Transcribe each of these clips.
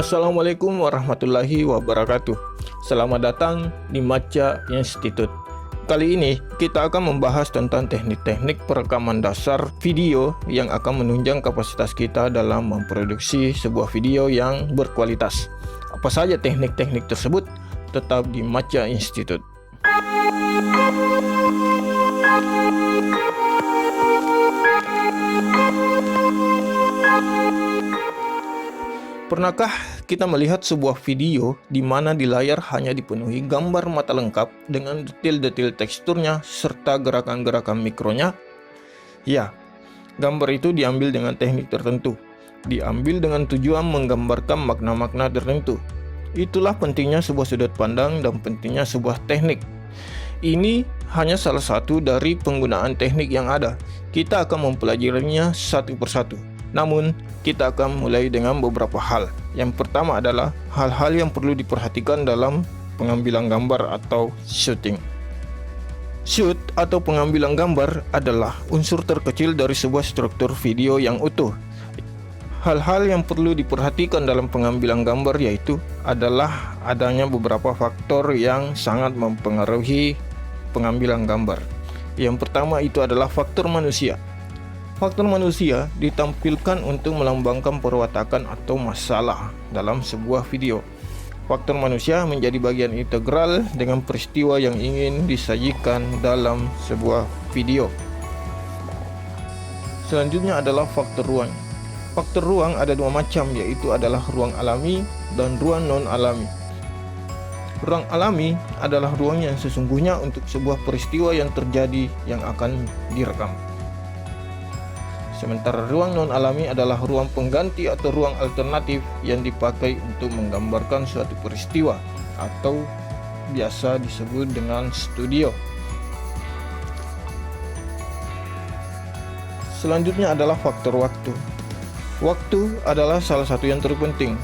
Assalamualaikum warahmatullahi wabarakatuh. Selamat datang di Macha Institute. Kali ini kita akan membahas tentang teknik-teknik perekaman dasar video yang akan menunjang kapasitas kita dalam memproduksi sebuah video yang berkualitas. Apa saja teknik-teknik tersebut? Tetap di Macha Institute. Pernahkah kita melihat sebuah video di mana di layar hanya dipenuhi gambar mata lengkap dengan detail-detail teksturnya serta gerakan-gerakan mikronya? Ya, gambar itu diambil dengan teknik tertentu, diambil dengan tujuan menggambarkan makna-makna tertentu. Itulah pentingnya sebuah sudut pandang dan pentingnya sebuah teknik. Ini hanya salah satu dari penggunaan teknik yang ada. Kita akan mempelajarinya satu persatu. Namun, kita akan mulai dengan beberapa hal. Yang pertama adalah hal-hal yang perlu diperhatikan dalam pengambilan gambar atau shooting. Shoot atau pengambilan gambar adalah unsur terkecil dari sebuah struktur video yang utuh. Hal-hal yang perlu diperhatikan dalam pengambilan gambar yaitu adalah adanya beberapa faktor yang sangat mempengaruhi pengambilan gambar. Yang pertama itu adalah faktor manusia. Faktor manusia ditampilkan untuk melambangkan perwatakan atau masalah dalam sebuah video. Faktor manusia menjadi bagian integral dengan peristiwa yang ingin disajikan dalam sebuah video. Selanjutnya adalah faktor ruang. Faktor ruang ada dua macam, yaitu adalah ruang alami dan ruang non-alami. Ruang alami adalah ruang yang sesungguhnya untuk sebuah peristiwa yang terjadi yang akan direkam. Sementara ruang non-alami adalah ruang pengganti atau ruang alternatif yang dipakai untuk menggambarkan suatu peristiwa atau biasa disebut dengan studio. Selanjutnya adalah faktor waktu. Waktu adalah salah satu yang terpenting.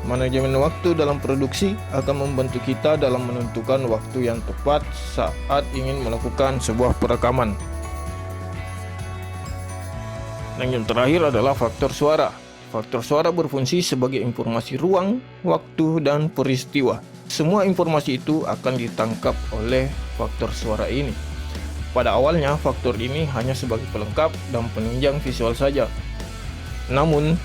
Manajemen waktu dalam produksi akan membantu kita dalam menentukan waktu yang tepat saat ingin melakukan sebuah perekaman. Dan yang terakhir adalah faktor suara. Faktor suara berfungsi sebagai informasi ruang, waktu, dan peristiwa. Semua informasi itu akan ditangkap oleh faktor suara ini. Pada awalnya, faktor ini hanya sebagai pelengkap dan penunjang visual saja. Namun,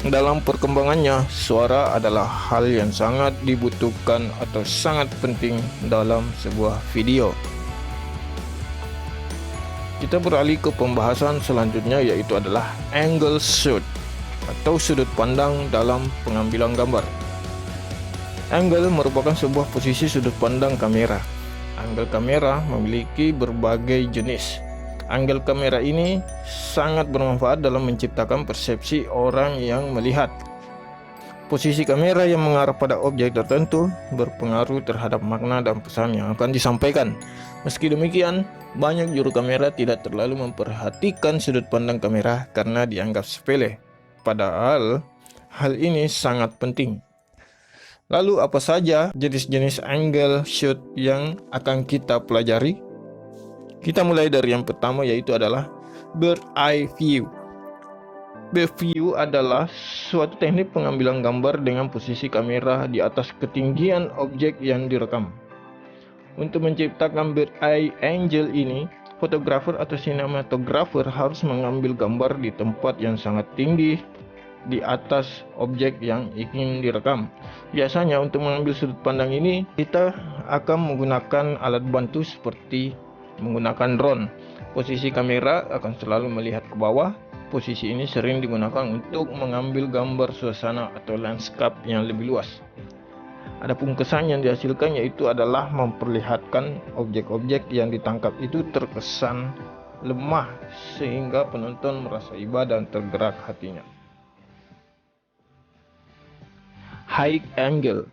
dalam perkembangannya, suara adalah hal yang sangat dibutuhkan atau sangat penting dalam sebuah video. Kita beralih ke pembahasan selanjutnya, yaitu adalah angle shot atau sudut pandang dalam pengambilan gambar. Angle merupakan sebuah posisi sudut pandang kamera. Angle kamera memiliki berbagai jenis. Angle kamera ini sangat bermanfaat dalam menciptakan persepsi orang yang melihat. Posisi kamera yang mengarah pada objek tertentu berpengaruh terhadap makna dan pesan yang akan disampaikan. Meski demikian, banyak juru kamera tidak terlalu memperhatikan sudut pandang kamera karena dianggap sepele. Padahal, hal ini sangat penting. Lalu apa saja jenis-jenis angle shoot yang akan kita pelajari? Kita mulai dari yang pertama, yaitu adalah bird eye view. Bird view adalah suatu teknik pengambilan gambar dengan posisi kamera di atas ketinggian objek yang direkam. Untuk menciptakan bird eye angle ini, fotografer atau sinematografer harus mengambil gambar di tempat yang sangat tinggi di atas objek yang ingin direkam. Biasanya untuk mengambil sudut pandang ini, kita akan menggunakan alat bantu seperti menggunakan drone. Posisi kamera akan selalu melihat ke bawah. Posisi ini sering digunakan untuk mengambil gambar suasana atau landscape yang lebih luas. Adapun kesan yang dihasilkan yaitu adalah memperlihatkan objek-objek yang ditangkap itu terkesan lemah sehingga penonton merasa iba dan tergerak hatinya. High angle.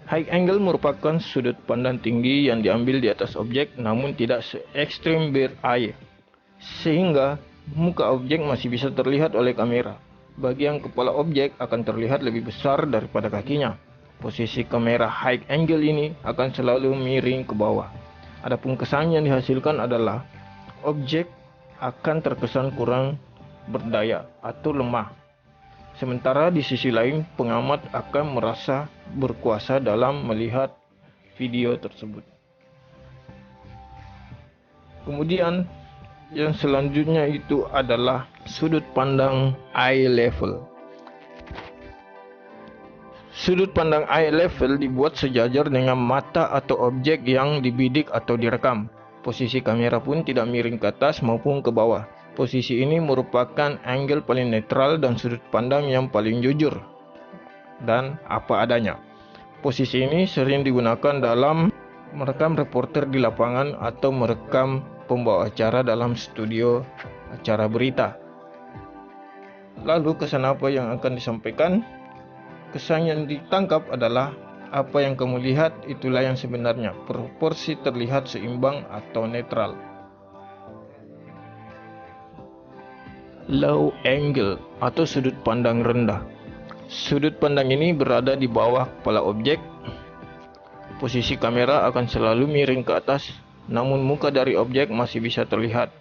High angle merupakan sudut pandang tinggi yang diambil di atas objek namun tidak se-ekstrim bird eye, sehingga muka objek masih bisa terlihat oleh kamera. Bagian kepala objek akan terlihat lebih besar daripada kakinya. Posisi kamera high angle ini akan selalu miring ke bawah. Adapun kesan yang dihasilkan adalah objek akan terkesan kurang berdaya atau lemah. Sementara di sisi lain, pengamat akan merasa berkuasa dalam melihat video tersebut. Kemudian yang selanjutnya itu adalah sudut pandang eye level. Sudut pandang eye level dibuat sejajar dengan mata atau objek yang dibidik atau direkam. Posisi kamera pun tidak miring ke atas maupun ke bawah. Posisi ini merupakan angle paling netral dan sudut pandang yang paling jujur dan apa adanya. Posisi ini sering digunakan dalam merekam reporter di lapangan atau merekam pembawa acara dalam studio acara berita. Lalu kesan apa yang akan disampaikan? Kesan yang ditangkap adalah apa yang kamu lihat itulah yang sebenarnya. Proporsi terlihat seimbang atau netral. Low angle atau sudut pandang rendah. Sudut pandang ini berada di bawah kepala objek. Posisi kamera akan selalu miring ke atas, namun muka dari objek masih bisa terlihat.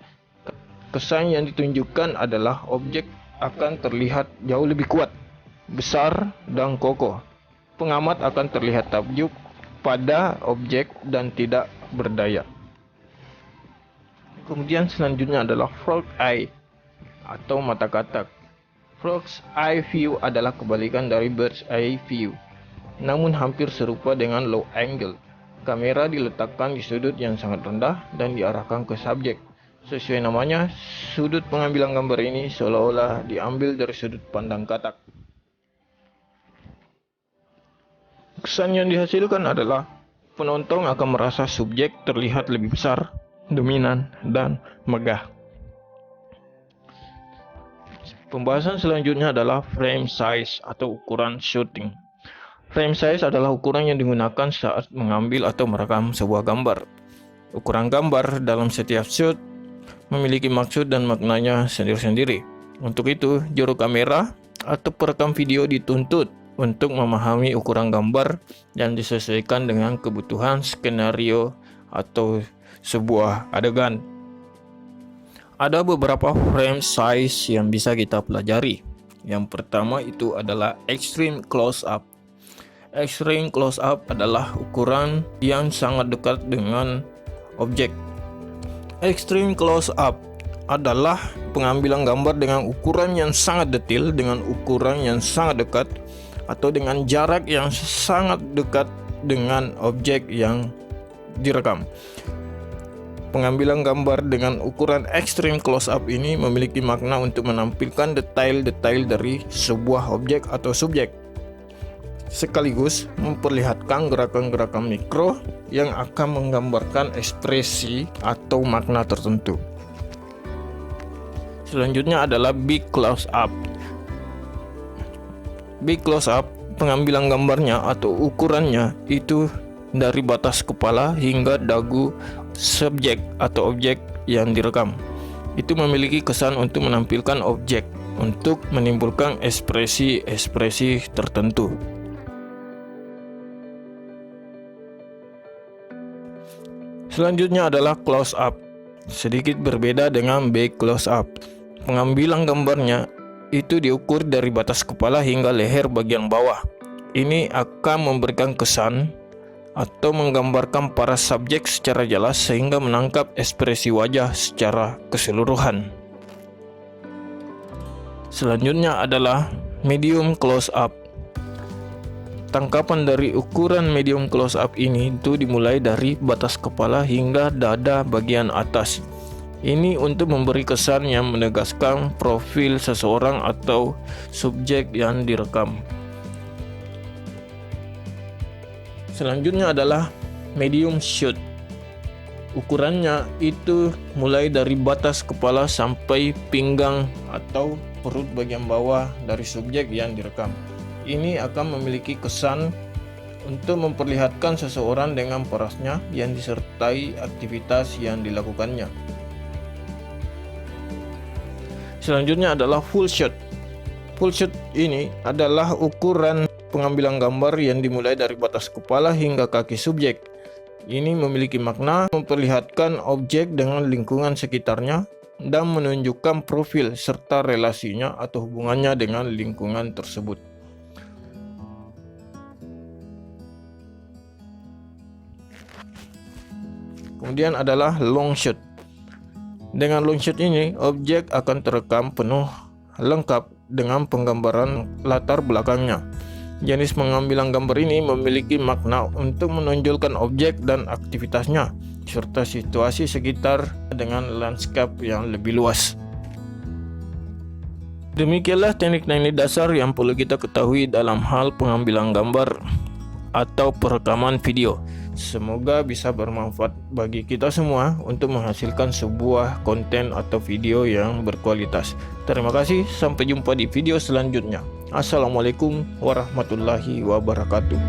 Kesan yang ditunjukkan adalah objek akan terlihat jauh lebih kuat, besar, dan kokoh. Pengamat akan terlihat takjub pada objek dan tidak berdaya. Kemudian selanjutnya adalah frog eye atau mata katak. Frog's eye view adalah kebalikan dari bird's eye view, namun hampir serupa dengan low angle. Kamera diletakkan di sudut yang sangat rendah dan diarahkan ke subjek. Sesuai namanya, sudut pengambilan gambar ini seolah-olah diambil dari sudut pandang katak. Kesan yang dihasilkan adalah penonton akan merasa subjek terlihat lebih besar, dominan, dan megah. Pembahasan selanjutnya adalah frame size atau ukuran shooting. Frame size adalah ukuran yang digunakan saat mengambil atau merekam sebuah gambar. Ukuran gambar dalam setiap shoot memiliki maksud dan maknanya sendiri-sendiri. Untuk itu, juru kamera atau perekam video dituntut untuk memahami ukuran gambar yang disesuaikan dengan kebutuhan skenario atau sebuah adegan. Ada beberapa frame size yang bisa kita pelajari. Yang pertama itu adalah extreme close-up. Extreme close-up adalah ukuran yang sangat dekat dengan objek. Extreme close-up adalah pengambilan gambar dengan ukuran yang sangat detail, dengan ukuran yang sangat dekat, atau dengan jarak yang sangat dekat dengan objek yang direkam. Pengambilan gambar dengan ukuran extreme close-up ini memiliki makna untuk menampilkan detail-detail dari sebuah objek atau subjek, sekaligus memperlihatkan gerakan-gerakan mikro yang akan menggambarkan ekspresi atau makna tertentu. Selanjutnya adalah big close-up. Big close-up, pengambilan gambarnya atau ukurannya itu dari batas kepala hingga dagu subjek atau objek yang direkam. Itu memiliki kesan untuk menampilkan objek, untuk menimbulkan ekspresi-ekspresi tertentu. Selanjutnya adalah close up. Sedikit berbeda dengan big close up. Pengambilan gambarnya itu diukur dari batas kepala hingga leher bagian bawah. Ini akan memberikan kesan atau menggambarkan para subjek secara jelas sehingga menangkap ekspresi wajah secara keseluruhan. Selanjutnya adalah medium close up. Tangkapan dari ukuran medium close up ini itu dimulai dari batas kepala hingga dada bagian atas. Ini untuk memberi kesan yang menegaskan profil seseorang atau subjek yang direkam. Selanjutnya adalah medium shot. Ukurannya itu mulai dari batas kepala sampai pinggang atau perut bagian bawah dari subjek yang direkam. Ini akan memiliki kesan untuk memperlihatkan seseorang dengan parasnya yang disertai aktivitas yang dilakukannya. Selanjutnya adalah full shot. Full shot ini adalah ukuran pengambilan gambar yang dimulai dari batas kepala hingga kaki subjek. Ini memiliki makna memperlihatkan objek dengan lingkungan sekitarnya dan menunjukkan profil serta relasinya atau hubungannya dengan lingkungan tersebut. Kemudian adalah long shot. Dengan long shot ini, objek akan terekam penuh lengkap dengan penggambaran latar belakangnya. Jenis pengambilan gambar ini memiliki makna untuk menonjolkan objek dan aktivitasnya, serta situasi sekitar dengan lanskap yang lebih luas. Demikianlah teknik-teknik dasar yang perlu kita ketahui dalam hal pengambilan gambar atau perekaman video. Semoga bisa bermanfaat bagi kita semua untuk menghasilkan sebuah konten atau video yang berkualitas. Terima kasih, sampai jumpa di video selanjutnya. Assalamualaikum warahmatullahi wabarakatuh.